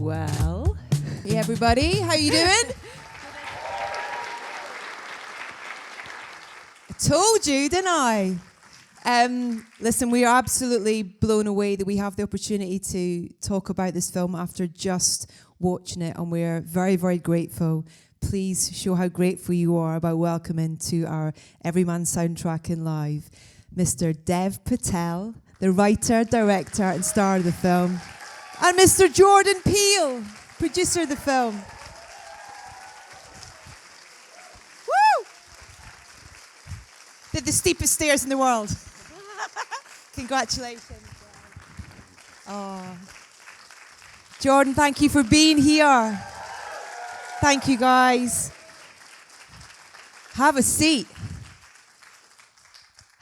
Well, hey everybody, how you doing? I told you, didn't I? Listen, we are absolutely blown away that we have the opportunity to talk about this film after just watching it, and we're very, very grateful. Please show how grateful you are by welcoming to our Everyman Soundtracking Live, Mr. Dev Patel, the writer, director, and star of the film, and Mr. Jordan Peele, producer of the film. Woo! They're the steepest stairs in the world. Congratulations. Oh. Jordan, thank you for being here. Thank you, guys. Have a seat.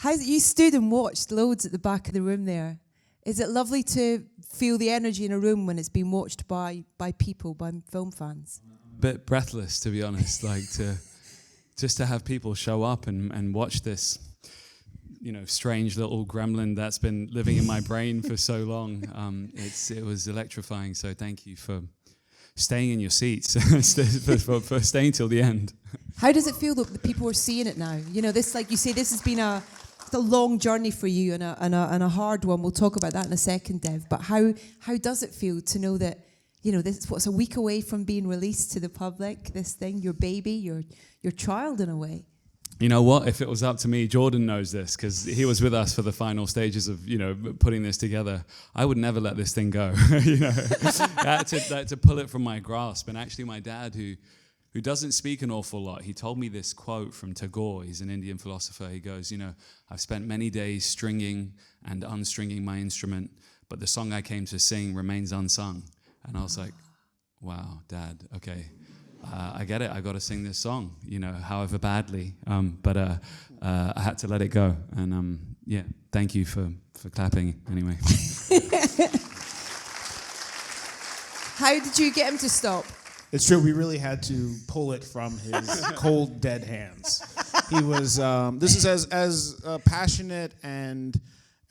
You stood and watched loads at the back of the room there. Is it lovely to feel the energy in a room when it's being watched by people, by film fans? A bit breathless, to be honest, like to have people show up and watch this, strange little gremlin that's been living in my brain for so long. It was electrifying. So thank you for staying in your seats, for staying till the end. How does it feel that the people are seeing it now? This, like you say, this has been a long journey for you and a hard one. We'll talk about that in a second, Dev. But how does it feel to know that, this what's a week away from being released to the public, this thing, your baby, your child in a way? You know what? If it was up to me, Jordan knows this because he was with us for the final stages of, putting this together. I would never let this thing go. I had to pull it from my grasp. And actually my dad, who doesn't speak an awful lot, he told me this quote from Tagore. He's an Indian philosopher. He goes, I've spent many days stringing and unstringing my instrument, but the song I came to sing remains unsung. And I was like, wow, Dad, okay. I get it. I got to sing this song, however badly. But I had to let it go. And thank you for clapping anyway. How did you get him to stop? It's true. We really had to pull it from his cold, dead hands. He was. This is as passionate and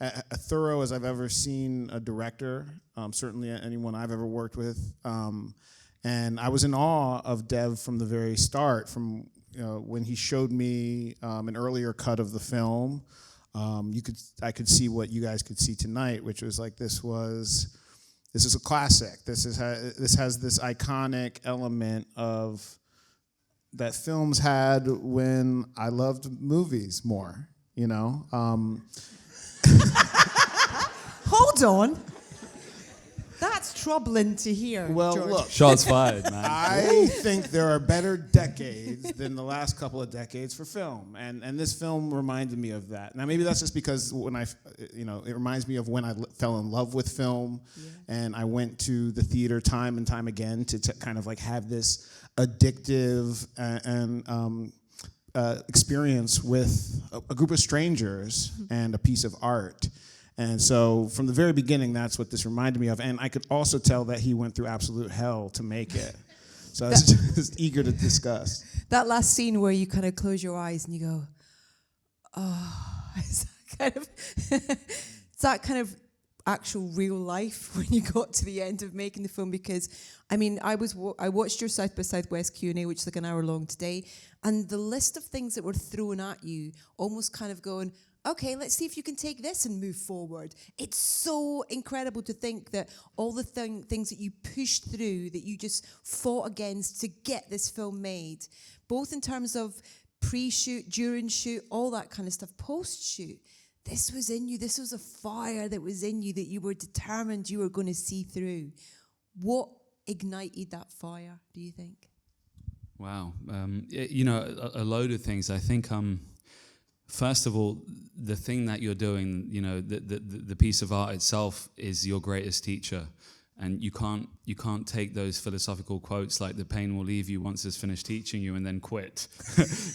thorough as I've ever seen a director. Certainly anyone I've ever worked with. And I was in awe of Dev from the very start, from when he showed me an earlier cut of the film. I could see what you guys could see tonight, which was like this is a classic. This has this iconic element of that films had when I loved movies more. Hold on. That's troubling to hear. Well, George. Look. Shots fired, man. I think there are better decades than the last couple of decades for film, and this film reminded me of that. Now, maybe that's just because when it reminds me of when I fell in love with film, and I went to the theater time and time again to kind of like have this addictive and experience with a group of strangers and a piece of art. And so from the very beginning, that's what this reminded me of. And I could also tell that he went through absolute hell to make it. So I was just eager to discuss. That last scene where you kind of close your eyes and you go, oh, is that kind of actual real life when you got to the end of making the film? Because, I watched your South by Southwest Q&A, which is like an hour long today, and the list of things that were thrown at you, almost kind of going, okay, let's see if you can take this and move forward. It's so incredible to think that all the things that you pushed through, that you just fought against to get this film made, both in terms of pre-shoot, during shoot, all that kind of stuff, post-shoot. This was in you. This was a fire that was in you that you were determined you were going to see through. What ignited that fire, do you think? Wow. A load of things. I think... First of all, the thing that you're doing, the piece of art itself is your greatest teacher, and you can't take those philosophical quotes like "the pain will leave you once it's finished teaching you" and then quit,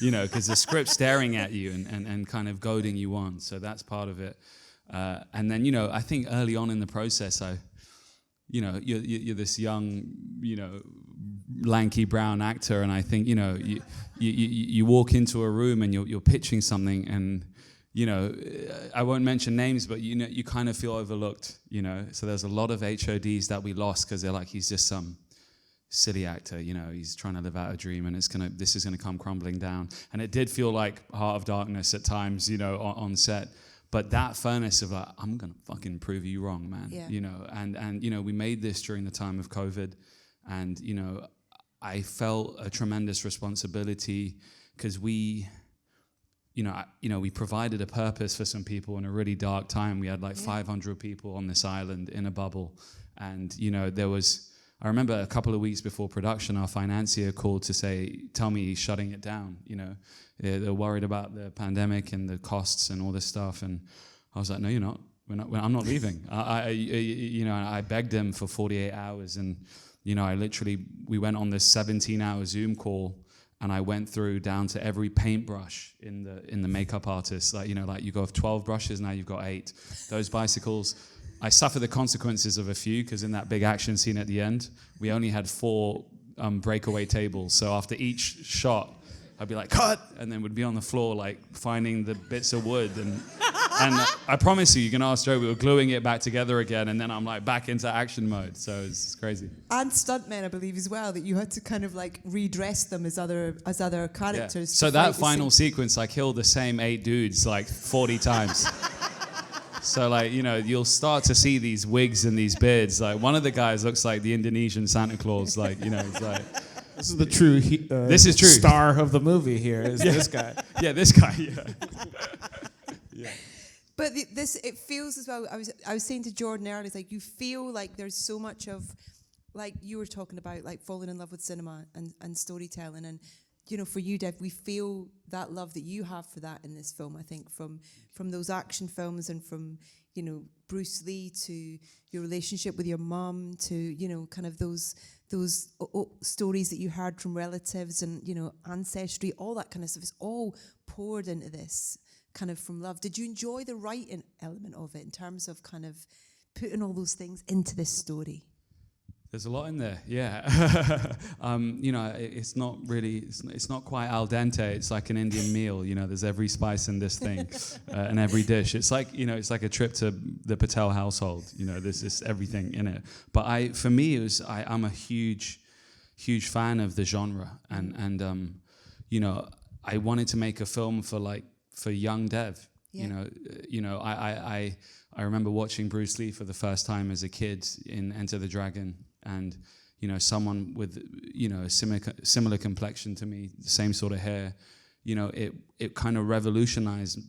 because the script's staring at you and kind of goading you on. So that's part of it. And then I think early on in the process, you're this young, lanky brown actor, and I think you walk into a room and you're pitching something, and I won't mention names, but you kind of feel overlooked, So there's a lot of HODs that we lost because they're like, he's just some silly actor, he's trying to live out a dream, and this is gonna come crumbling down. And it did feel like Heart of Darkness at times, on set. But that furnace of like, I'm gonna fucking prove you wrong, man. Yeah. And we made this during the time of COVID, and I felt a tremendous responsibility because we provided a purpose for some people in a really dark time. We had like 500 people on this island in a bubble. And, I remember a couple of weeks before production, our financier called to tell me he's shutting it down. They're worried about the pandemic and the costs and all this stuff. And I was like, no, you're not. I'm not leaving. I begged him for 48 hours. And, we went on this 17-hour Zoom call. And I went through down to every paintbrush in the makeup artist. Like you go with 12 brushes, now you've got 8. Those bicycles, I suffer the consequences of a few because in that big action scene at the end, we only had 4 breakaway tables. So after each shot, I'd be like, cut! And then would be on the floor like finding the bits of wood. And I promise you can ask Joe, we were gluing it back together again, and then I'm like back into action mode. So it's crazy. And stuntmen, I believe, as well, that you had to kind of like redress them as other characters. Yeah. So that final sequence, I killed the same 8 dudes like 40 times. So like, you'll start to see these wigs and these beards. Like one of the guys looks like the Indonesian Santa Claus. Like, it's like... This is the true this is true. star of the movie here, is this guy. Yeah, this guy, yeah. But it feels as well, I was saying to Jordan earlier, it's like you feel like there's so much of, like you were talking about, like falling in love with cinema and storytelling. And, for you, Dev, we feel that love that you have for that in this film, I think, from those action films and from, Bruce Lee to your relationship with your mum to, kind of those stories that you heard from relatives and, ancestry, all that kind of stuff is all poured into this kind of from love. Did you enjoy the writing element of it in terms of kind of putting all those things into this story? There's a lot in there, yeah. It's not really, it's not quite al dente. It's like an Indian meal. There's every spice in this thing, and every dish. It's like, it's like a trip to the Patel household. There's just everything in it. But for me, I'm a huge fan of the genre, and I wanted to make a film for young Dev. Yeah. I remember watching Bruce Lee for the first time as a kid in Enter the Dragon, and someone with a similar complexion to me, the same sort of hair, it kind of revolutionized.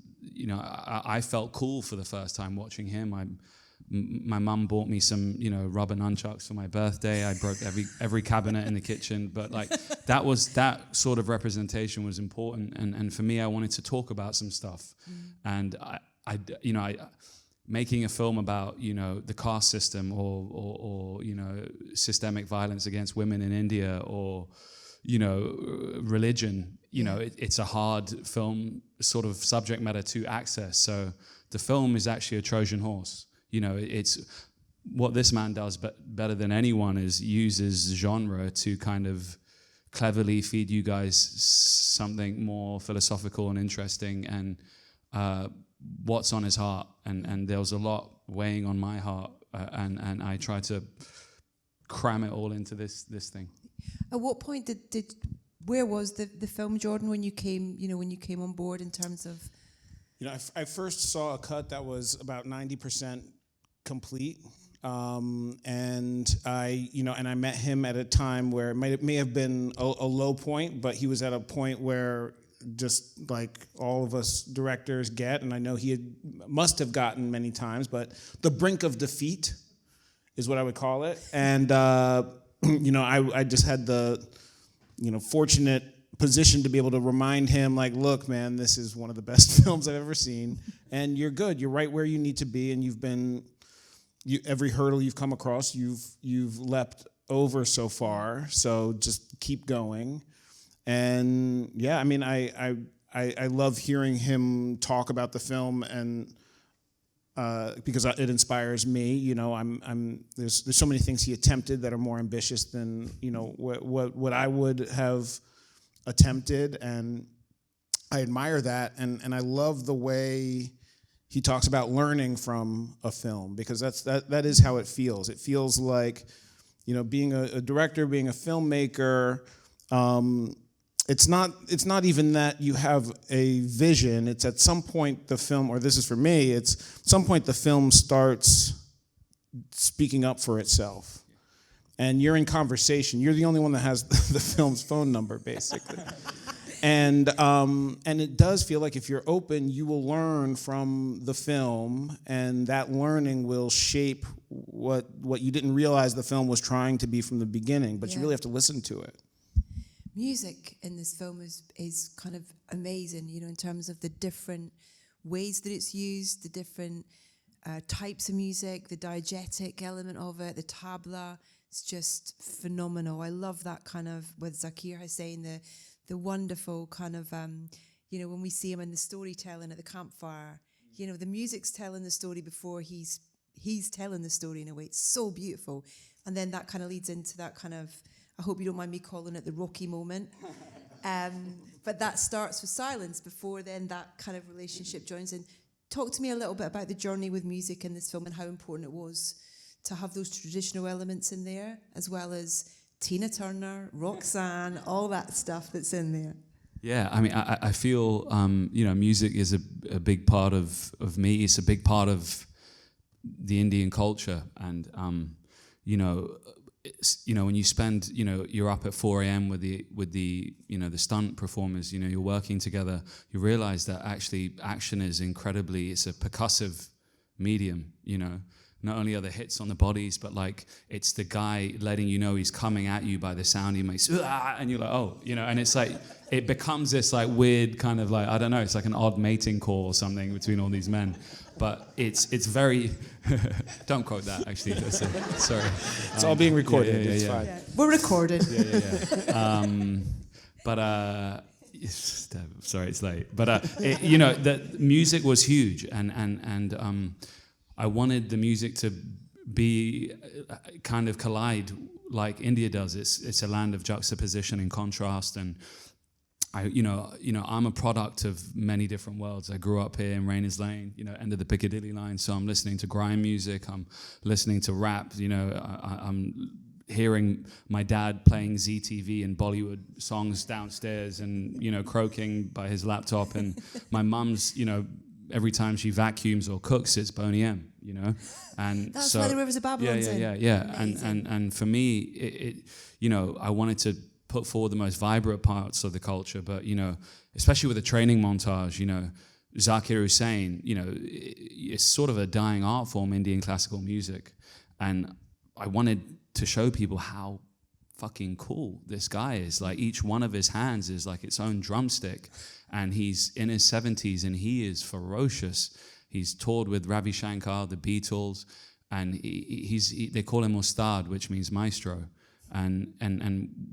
I felt cool for the first time watching him. My mum bought me some rubber nunchucks for my birthday. I broke every cabinet in the kitchen, but like that sort of representation was important, and for me, I wanted to talk about some stuff, and I making a film about the caste system or systemic violence against women in India or religion. It's a hard film sort of subject matter to access. So the film is actually a Trojan horse. It's what this man does better than anyone is uses genre to kind of cleverly feed you guys something more philosophical and interesting and what's on his heart. And there was a lot weighing on my heart, and I tried to cram it all into this thing. At what point where was the film, Jordan, when you came on board in terms of? I first saw a cut that was about 90% complete, and I met him at a time where it may have been a low point, but he was at a point where just like all of us directors get, and I know he must have gotten many times, but the brink of defeat is what I would call it. And I just had the fortunate position to be able to remind him, like, look, man, this is one of the best films I've ever seen, and you're good. You're right where you need to be, and every hurdle you've come across, you've leapt over so far. So just keep going. And yeah, I mean, I love hearing him talk about the film, and because it inspires me. There's so many things he attempted that are more ambitious than what I would have attempted, and I admire that, and I love the way he talks about learning from a film, because that is how it feels. It feels like, being a director, being a filmmaker. It's not even that you have a vision. It's at some point the film, or this is for me, it's at some point the film starts speaking up for itself. And you're in conversation. You're the only one that has the film's phone number, basically. And it does feel like if you're open, you will learn from the film, and that learning will shape what you didn't realize the film was trying to be from the beginning, but you really have to listen to it. Music in this film is kind of amazing, in terms of the different ways that it's used, the different types of music, the diegetic element of it, the tabla. It's just phenomenal. I love that kind of, with Zakir Hussain, the wonderful kind of, when we see him in the storytelling at the campfire, the music's telling the story before he's telling the story in a way. It's so beautiful. And then that kind of leads into that kind of, I hope you don't mind me calling it the Rocky moment. But that starts with silence before then that kind of relationship joins in. Talk to me a little bit about the journey with music in this film and how important it was to have those traditional elements in there, as well as Tina Turner, Roxanne, all that stuff that's in there. Yeah, I mean, I feel, music is a big part of me. It's a big part of the Indian culture. And, when you spend, you're up at 4 a.m. with the stunt performers, you're working together, you realize that actually action is it's a percussive medium, Not only are the hits on the bodies, but like it's the guy letting you know he's coming at you by the sound he makes, and you're like, oh, and it's like, it becomes this like weird kind of like, I don't know, it's like an odd mating call or something between all these men. But it's very, don't quote that actually, sorry. It's all being recorded, yeah, it's yeah. fine. Yeah. We're recorded. Yeah. Sorry, it's late. But the music was huge, and I wanted the music to be kind of collide like India does. It's a land of juxtaposition and contrast, and I'm a product of many different worlds. I grew up here in Rayners Lane, end of the Piccadilly line, so I'm listening to grime music, I'm listening to rap, I'm hearing my dad playing ZTV and Bollywood songs downstairs and, croaking by his laptop, and my mum's, every time she vacuums or cooks, it's Boney M, and that's so, why the Rivers of Babylon's in. Yeah. And for me, it I wanted to put forward the most vibrant parts of the culture, but especially with a training montage, Zakir Hussain, it's sort of a dying art form, Indian classical music, and I wanted to show people how fucking cool this guy is. Like each one of his hands is like its own drumstick, and he's in his 70s and he is ferocious. He's toured with Ravi Shankar, the Beatles, and they call him Ustad, which means maestro. And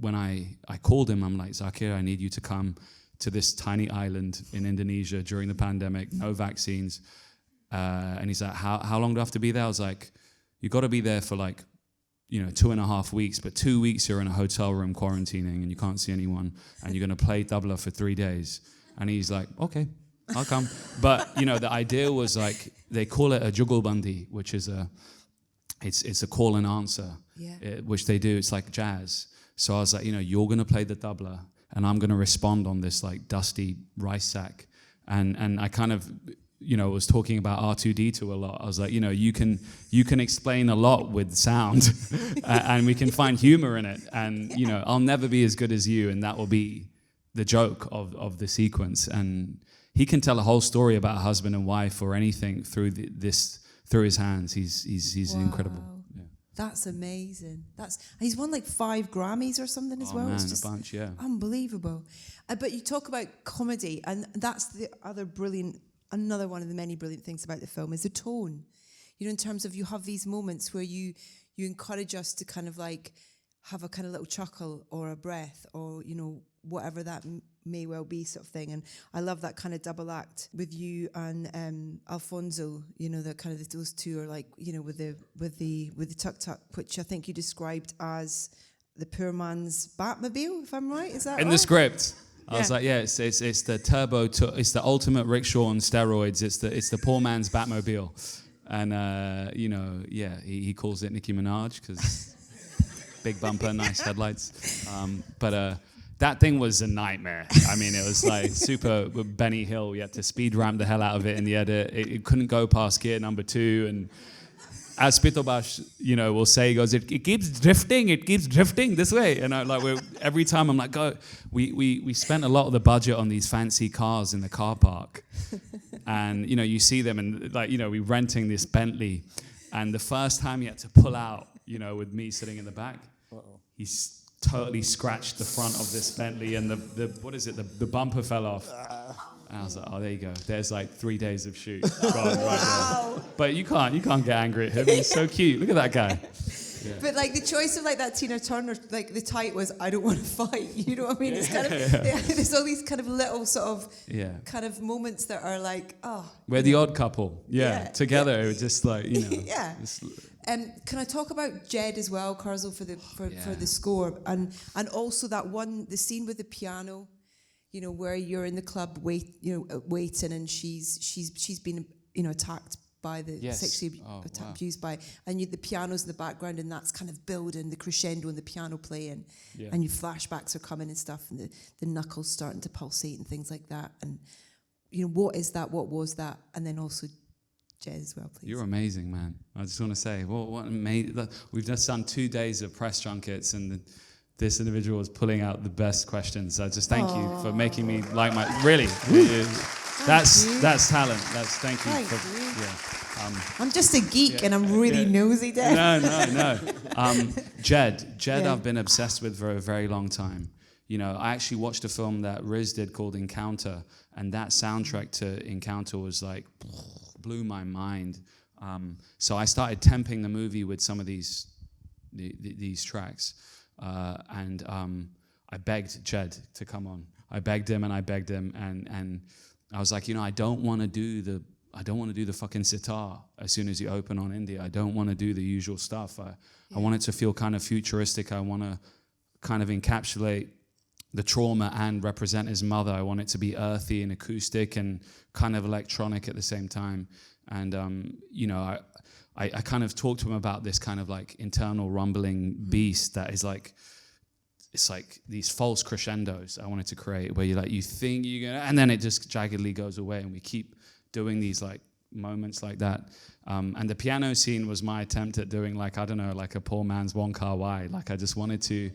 when I called him, I'm like, Zakir, I need you to come to this tiny island in Indonesia during the pandemic, no vaccines. And he's like, how long do I have to be there? I was like, you got to be there for like, 2.5 weeks, but 2 weeks you're in a hotel room quarantining and you can't see anyone, and you're going to play tabla for 3 days. And he's like, okay, I'll come. But, the idea was like, they call it a jugalbandi, which is it's a call and answer, which they do. It's like jazz. So I was like, you're going to play the tabla and I'm going to respond on this like dusty rice sack. And I kind of, was talking about R2D2 a lot. I was like, you can explain a lot with sound and we can find humor in it. And, I'll never be as good as you. And that will be the joke of the sequence. And he can tell a whole story about a husband and wife or anything through through his hands. He's Wow. incredible. Yeah. That's amazing. He's won like 5 Grammys or something as well. Man, It's just a bunch, yeah. unbelievable. But you talk about comedy, and that's the another one of the many brilliant things about the film is the tone. In terms of you have these moments where you encourage us to kind of like have a kind of little chuckle or a breath or, whatever that may well be sort of thing. And I love that kind of double act with you and Alfonso, that kind of those two are like, with the tuk-tuk, which I think you described as the poor man's Batmobile, if I'm right. Is that In right? the script. I was like, yeah, it's the it's the ultimate rickshaw on steroids. It's the poor man's Batmobile, and he calls it Nicki Minaj because big bumper, nice headlights, but that thing was a nightmare. I mean, it was like super Benny Hill. You had to speed ramp the hell out of it in the edit. It couldn't go past gear number 2, and as Pitobash, will say, he goes, it keeps drifting this way. And every time I'm like, go. We spent a lot of the budget on these fancy cars in the car park. And, you see them and we renting this Bentley. And the first time he had to pull out, with me sitting in the back, he's totally scratched the front of this Bentley and the bumper fell off. And I was like, oh, there you go. There's like 3 days of shoot. Gone right there. But you can't get angry at him. He's so cute. Look at that guy. Yeah. But the choice of that Tina Turner, the title was, I don't want to fight. You know what I mean? It's kind of, there's all these kind of little sort of kind of moments that are like, oh. We're the odd couple. Yeah. Together. It was just Yeah. Can I talk about Jed as well, Karzel, for the score? And also the scene with the piano, where you're in the club waiting, and she's been attacked by sexually abused by, and the piano's in the background, and that's kind of building the crescendo and the piano playing, and your flashbacks are coming and stuff, and the knuckles starting to pulsate and things like that, and what is that? What was that? And then also Jed as well, please. You're amazing, man. I just want to say, what amazing! We've just done 2 days of press junkets, and this individual was pulling out the best questions. I just thank you for making me like my really. That's talent. Thank you. I'm just a geek and I'm really nosy, Dev. No. Jed, I've been obsessed with for a very long time. I actually watched a film that Riz did called Encounter, and that soundtrack to Encounter was like blew my mind. So I started temping the movie with some of these tracks. And I begged Jed to come on. I begged him, and I was like, I don't want to do the fucking sitar as soon as you open on India. I don't want to do the usual stuff. I want it to feel kind of futuristic. I want to kind of encapsulate the trauma and represent his mother. I want it to be earthy and acoustic and kind of electronic at the same time. And I kind of talked to him about this kind of like internal rumbling beast that is like, it's like these false crescendos I wanted to create where you think you're gonna, and then it just jaggedly goes away, and we keep doing these like moments like that. And the piano scene was my attempt at doing like a poor man's Wong Kar-wai. Like I just wanted to,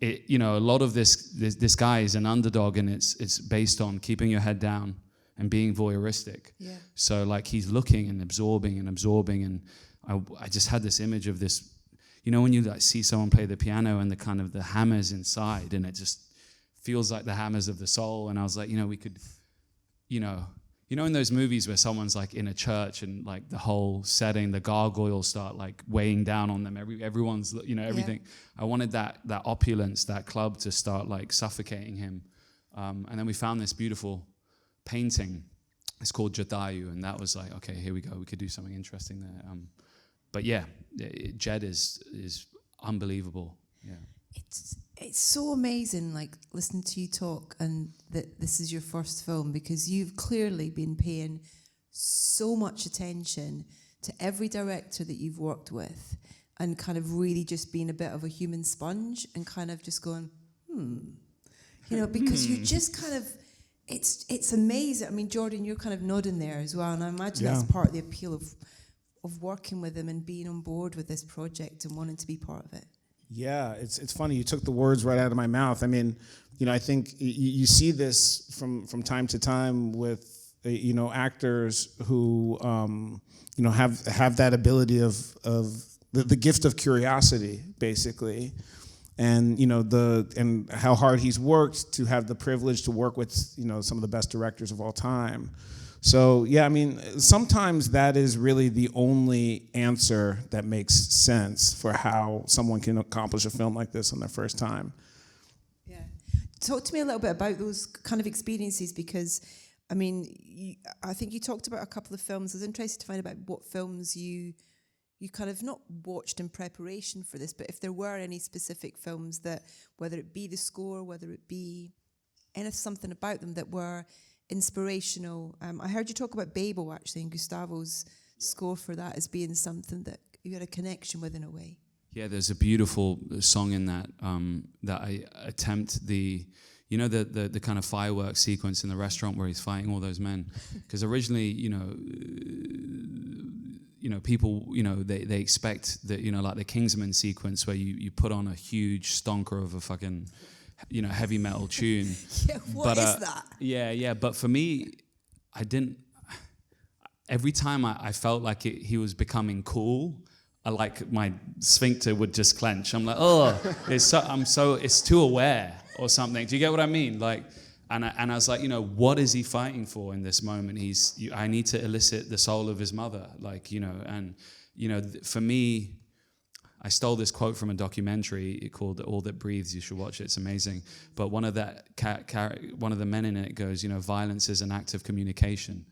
a lot of this guy is an underdog, and it's based on keeping your head down and being voyeuristic. Yeah. So like he's looking and absorbing, and I just had this image of this, when you like see someone play the piano and the kind of the hammers inside, and it just feels like the hammers of the soul. And I was like, we could, in those movies where someone's like in a church and like the whole setting, the gargoyles start like weighing down on them. Everyone's, everything. Yeah. I wanted that opulence, that club to start like suffocating him. And then we found this beautiful painting. It's called Jatayu, and that was like, okay, here we go. We could do something interesting there. But yeah, Jed is unbelievable. Yeah, it's so amazing, like listening to you talk, and that this is your first film, because you've clearly been paying so much attention to every director that you've worked with, and kind of really just being a bit of a human sponge and kind of just going, because you just kind of. It's amazing. I mean, Jordan, you're kind of nodding there as well, and I imagine that's part of the appeal of working with him and being on board with this project and wanting to be part of it. Yeah, it's funny. You took the words right out of my mouth. I mean, I think you see this from time to time with actors who have that ability of the gift of curiosity, basically. And and how hard he's worked to have the privilege to work with some of the best directors of all time. So yeah, I mean, sometimes that is really the only answer that makes sense for how someone can accomplish a film like this on their first time. Yeah, talk to me a little bit about those kind of experiences, because I mean, I think you talked about a couple of films. I was interested to find out what films you kind of not watched in preparation for this, but if there were any specific films that, whether it be the score, whether it be something about them that were inspirational. I heard you talk about Babel, actually, and Gustavo's score for that as being something that you had a connection with in a way. Yeah, there's a beautiful song in that that I attempt the kind of fireworks sequence in the restaurant where he's fighting all those men. Because originally, people, they expect that, like the Kingsman sequence where you put on a huge stonker of a fucking, heavy metal tune. Yeah, what is that? Yeah. But for me, I didn't. Every time I felt like he was becoming cool, my sphincter would just clench. I'm like, oh, it's too aware or something. Do you get what I mean? And I was like, what is he fighting for in this moment? I need to elicit the soul of his mother, for me, I stole this quote from a documentary called "All That Breathes." You should watch it; it's amazing. But one of the men in it goes, violence is an act of communication,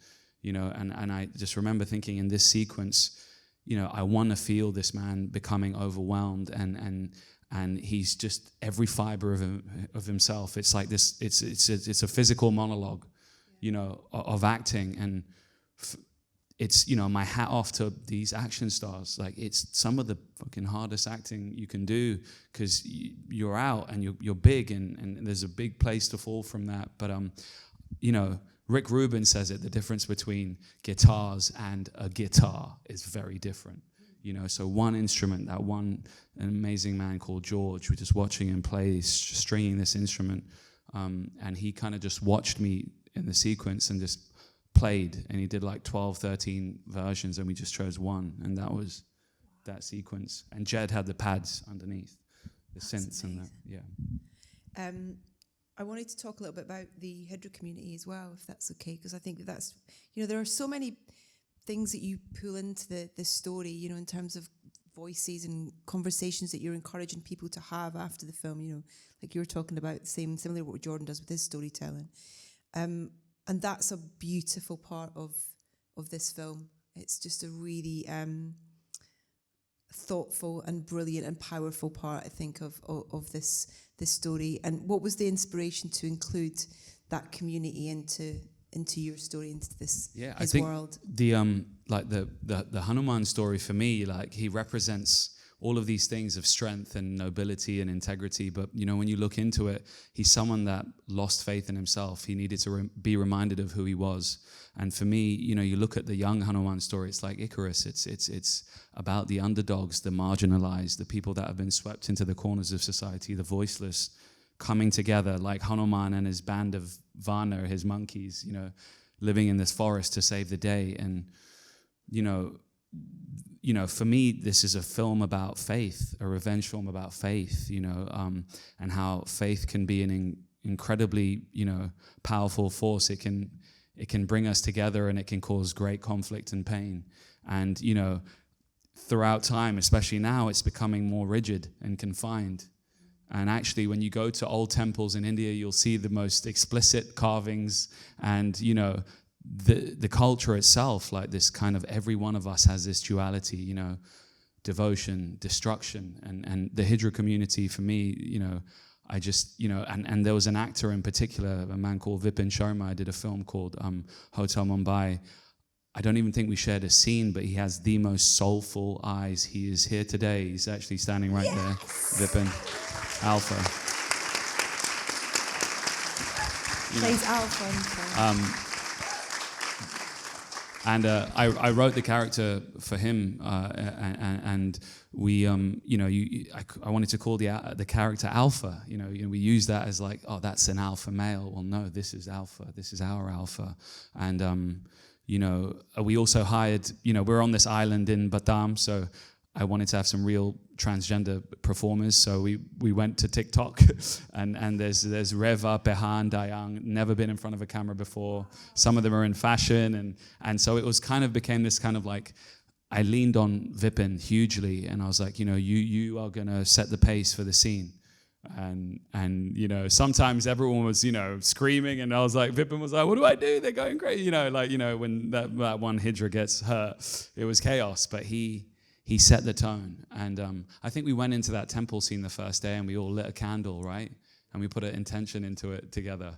and I just remember thinking in this sequence, I want to feel this man becoming overwhelmed, and he's just every fiber of himself. It's like this. It's a physical monologue, of acting, and it's my hat off to these action stars. Like, it's some of the fucking hardest acting you can do because you're out and you're big, and there's a big place to fall from that. But Rick Rubin says it, the difference between guitars and a guitar is very different. So one instrument, an amazing man called George, we're just watching him play, stringing this instrument, and he kind of just watched me in the sequence and just played, and he did like 12, 13 versions, and we just chose one, and that was that sequence. And Jed had the pads underneath, the synths and that, yeah. I wanted to talk a little bit about the Hydra community as well, if that's okay, because I think that's, there are so many things that you pull into the story, in terms of voices and conversations that you're encouraging people to have after the film, like you were talking about, similar to what Jordan does with his storytelling. And that's a beautiful part of this film. It's just a really thoughtful and brilliant and powerful part, I think, of this story. And what was the inspiration to include that community into your story, into this his world? The the Hanuman story for me, he represents all of these things of strength and nobility and integrity. But when you look into it, he's someone that lost faith in himself. He needed to be reminded of who he was. And for me, you look at the young Hanuman story, it's like Icarus. It's about the underdogs, the marginalized, the people that have been swept into the corners of society, the voiceless, coming together like Hanuman and his band of Vana, his monkeys, living in this forest to save the day. And, for me, this is a film about faith, a revenge film about faith, and how faith can be an incredibly, powerful force. It can bring us together, and it can cause great conflict and pain. And, throughout time, especially now, it's becoming more rigid and confined. And actually, when you go to old temples in India, you'll see the most explicit carvings and, the culture itself, like this kind of, every one of us has this duality, devotion, destruction. And the Hydra community, for me, I just, and there was an actor in particular, a man called Vipin Sharma. I did a film called Hotel Mumbai. I don't even think we shared a scene, but he has the most soulful eyes. He is here today. He's actually standing right there, Vipin. Alpha. Plays Alpha. And I wrote the character for him, and we, I wanted to call the character Alpha. We use that as like, oh, that's an alpha male. Well, no, this is Alpha. This is our Alpha. And we also hired. We're on this island in Batam, so I wanted to have some real transgender performers, so we went to TikTok, and there's Reva, Behan, Dayang, never been in front of a camera before. Some of them are in fashion, and so it was became this kind of like, I leaned on Vipin hugely, and I was like, you are gonna set the pace for the scene. And sometimes everyone was screaming, and I was like, Vipin was like, what do I do? They're going crazy, when that one Hydra gets hurt, it was chaos, but he set the tone. And I think we went into that temple scene the first day, and we all lit a candle, right? and we put an intention into it together.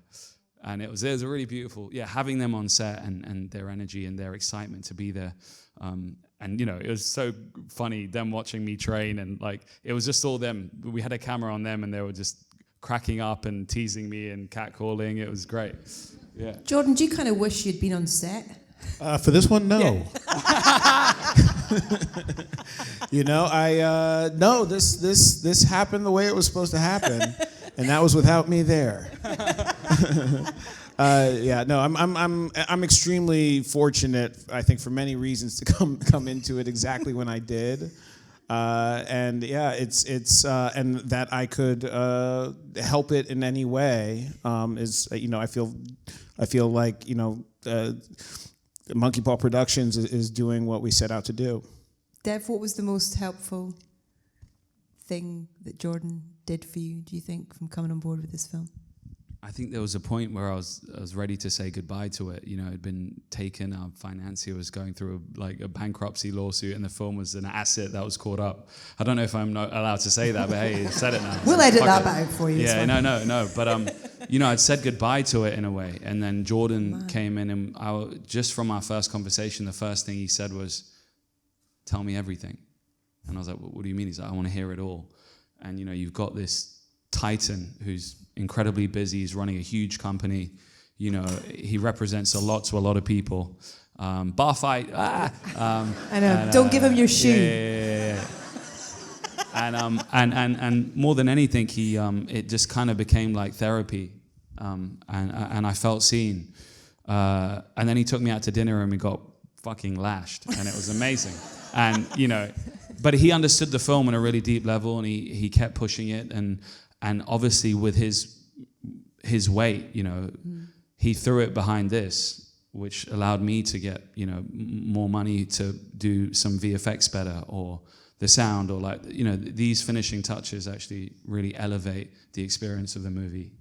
And it was a really beautiful, having them on set and their energy and their excitement to be there. And, it was so funny, them watching me train, and like, it was just all them. We had a camera on them and they were just cracking up and teasing me and catcalling. It was great. Yeah. Jordan, do you kind of wish you'd been on set? For this one, no. Yeah. No, this happened the way it was supposed to happen, and that was without me there. I'm extremely fortunate, I think, for many reasons to come into it exactly when I did. And that I could help it in any way I feel like Monkey Paw Productions is doing what we set out to do. Dev, what was the most helpful thing that Jordan did for you, do you think, from coming on board with this film? I think there was a point where I was ready to say goodbye to it. It had been taken. Our financier was going through a bankruptcy lawsuit, and the film was an asset that was caught up. I don't know if I'm not allowed to say that, but hey, I said it now. We'll edit that out for you. Yeah, no. But I'd said goodbye to it in a way, and then Jordan came in, and just from our first conversation, the first thing he said was, "Tell me everything." And I was like, "What do you mean?" He's like, "I want to hear it all." And you've got this titan who's incredibly busy. He's running a huge company. He represents a lot to a lot of people. Bar fight. I know. Don't give him your shoe. Yeah. And more than anything, it just kind of became like therapy. And I felt seen. And then he took me out to dinner and we got fucking lashed, and it was amazing. And but he understood the film on a really deep level, and he kept pushing it, and obviously with his weight, he threw it behind this, which allowed me to get more money to do some VFX better, or the sound, or these finishing touches actually really elevate the experience of the movie.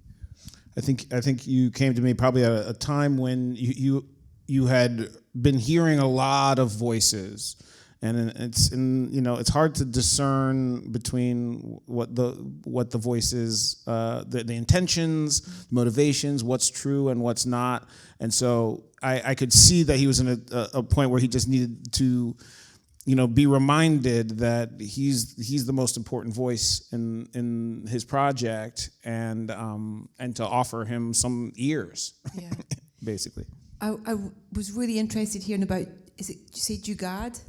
I think you came to me probably at a time when you had been hearing a lot of voices. And it's hard to discern between what the voices, the intentions, motivations, what's true and what's not. And so I could see that he was in a point where he just needed to, be reminded that he's the most important voice in his project, and to offer him some ears, basically. I was really interested hearing about, did you say Jugad?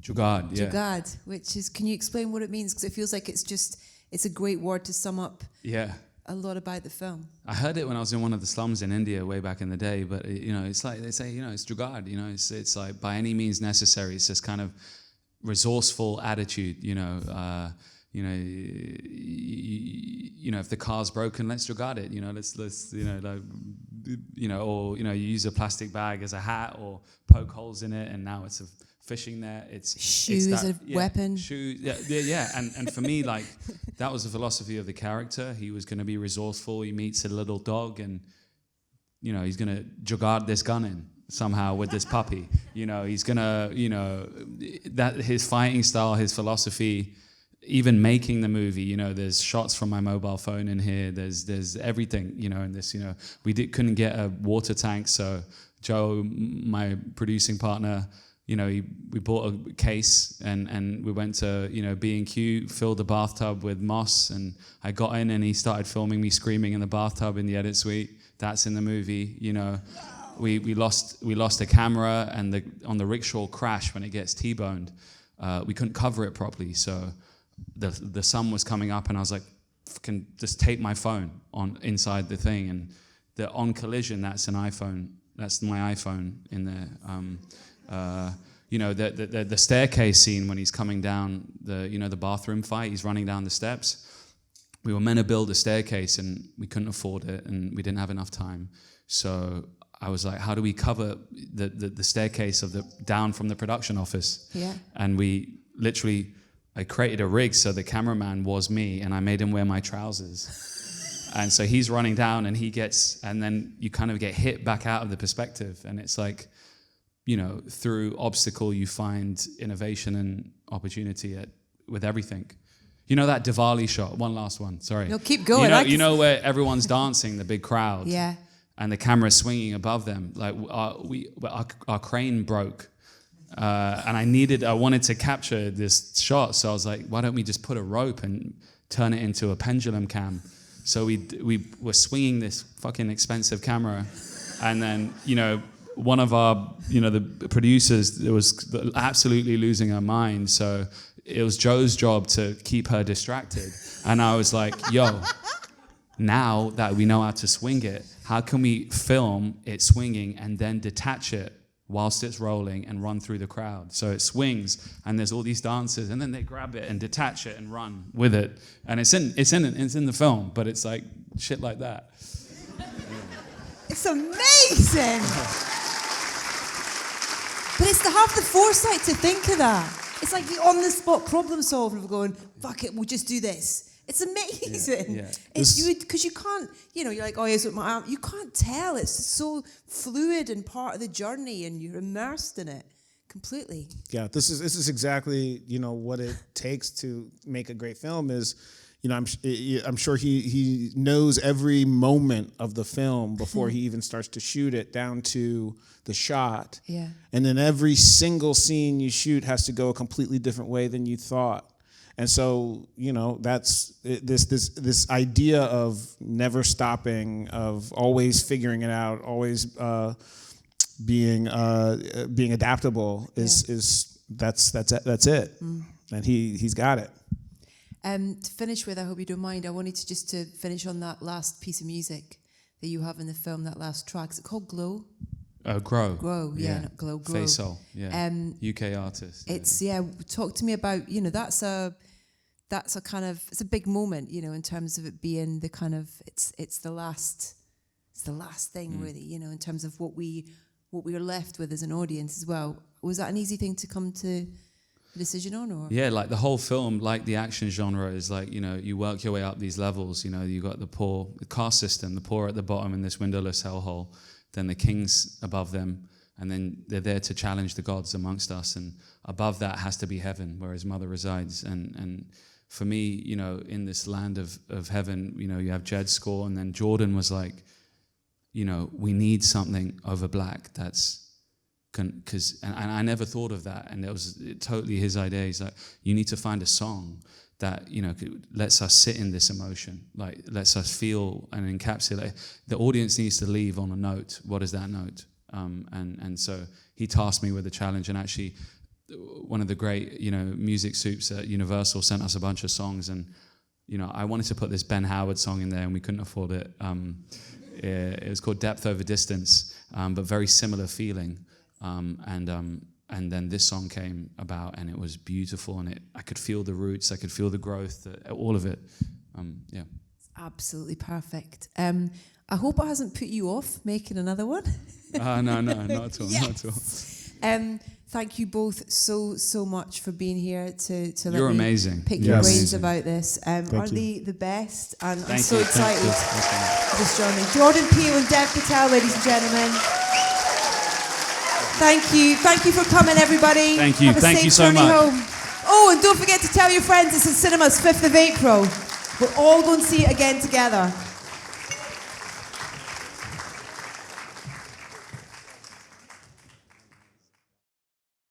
Jugad, yeah. Jugad, which is, can you explain what it means? Because it feels like it's a great word to sum up a lot about the film. I heard it when I was in one of the slums in India way back in the day, but it's like they say, it's Jugad, it's like by any means necessary. It's this kind of resourceful attitude, if the car's broken, let's Jugad it, or you use a plastic bag as a hat or poke holes in it, and now it's a fishing net. It's shoe as a weapon. Shoe, yeah. And for me, that was the philosophy of the character. He was going to be resourceful. He meets a little dog, and he's going to Jugad this gun in somehow with this puppy. He's going to, that his fighting style, his philosophy. Even making the movie, there's shots from my mobile phone in here. There's everything, in this. We couldn't get a water tank, so Joe, my producing partner, we bought a case and we went to, B&Q, filled the bathtub with moss, and I got in and he started filming me screaming in the bathtub in the edit suite. That's in the movie, We lost a camera, and on the rickshaw crash when it gets T-boned, we couldn't cover it properly, so the sun was coming up, and I was like, can just tape my phone on inside the thing, and the on collision, that's an iPhone. That's my iPhone in there. The staircase scene when he's coming down the bathroom fight, he's running down the steps. We were meant to build a staircase, and we couldn't afford it, and we didn't have enough time. So I was like, how do we cover the staircase down from the production office? Yeah. And I created a rig so the cameraman was me, and I made him wear my trousers. And so he's running down, and then you kind of get hit back out of the perspective. And it's like, through obstacle, you find innovation and opportunity with everything. You know that Diwali shot? One last one, sorry. No, keep going. You know where everyone's dancing, the big crowd? Yeah. And the camera's swinging above them. Like our crane broke. And I wanted to capture this shot. So I was like, why don't we just put a rope and turn it into a pendulum cam? So we were swinging this fucking expensive camera. And then, one of our, the producers was absolutely losing her mind. So it was Joe's job to keep her distracted. And I was like, yo, now that we know how to swing it, how can we film it swinging and then detach it whilst it's rolling and run through the crowd? So it swings and there's all these dancers and then they grab it and detach it and run with it. And it's in the film, but it's like shit like that. It's amazing. But it's to have the foresight to think of that. It's like the on-the-spot problem solving of going, fuck it, we'll just do this. It's amazing. Yeah. It's because you can't, you're like, oh, yes, with my arm. You can't tell. It's so fluid and part of the journey, and you're immersed in it completely. Yeah, this is exactly what it takes to make a great film. Is I'm sure he knows every moment of the film before he even starts to shoot it, down to the shot. Yeah. And then every single scene you shoot has to go a completely different way than you thought. And so, that's this idea of never stopping, of always figuring it out, always being adaptable is that's it. And he's got it. To finish with, I hope you don't mind, I wanted to finish on that last piece of music that you have in the film, that last track. Is it called Glow? Grow. Grow, yeah. Not Glow, Grow. Faisal, yeah. UK artist. It's, talk to me about, that's a kind of, it's a big moment, in terms of it being the kind of, it's the last thing really, in terms of what we are left with as an audience as well. Was that an easy thing to come to a decision on, or? Yeah, like the whole film, like the action genre is like, you work your way up these levels, you got the caste system, the poor at the bottom in this windowless hellhole, then the kings above them, and then they're there to challenge the gods amongst us, and above that has to be heaven, where his mother resides, and for me, in this land of heaven, you have Jed's score, and then Jordan was like, we need something over black that's, because, and I never thought of that, and it was totally his idea. He's like, you need to find a song that, lets us sit in this emotion, like lets us feel and encapsulate. The audience needs to leave on a note. What is that note? And so he tasked me with a challenge, and actually, one of the great, music soups at Universal sent us a bunch of songs, and, I wanted to put this Ben Howard song in there, and we couldn't afford it. It was called Depth Over Distance, but very similar feeling. And then this song came about, and it was beautiful, and I could feel the roots, I could feel the growth, all of it. Yeah. It's absolutely perfect. I hope it hasn't put you off making another one. No, not at all, Yes. not at all. Thank you both so much for being here to You're let me amazing. pick your Yes. brains about this. Aren't you. they the best? And I'm Thank so you. excited Thank for this journey. Jordan Peele and Dev Patel, ladies and gentlemen. Thank you. Thank you for coming, everybody. Thank you. Have a Thank safe you so journey much. home. Oh, and don't forget to tell your friends it's in cinemas 5th of April. We're all going to see it again together.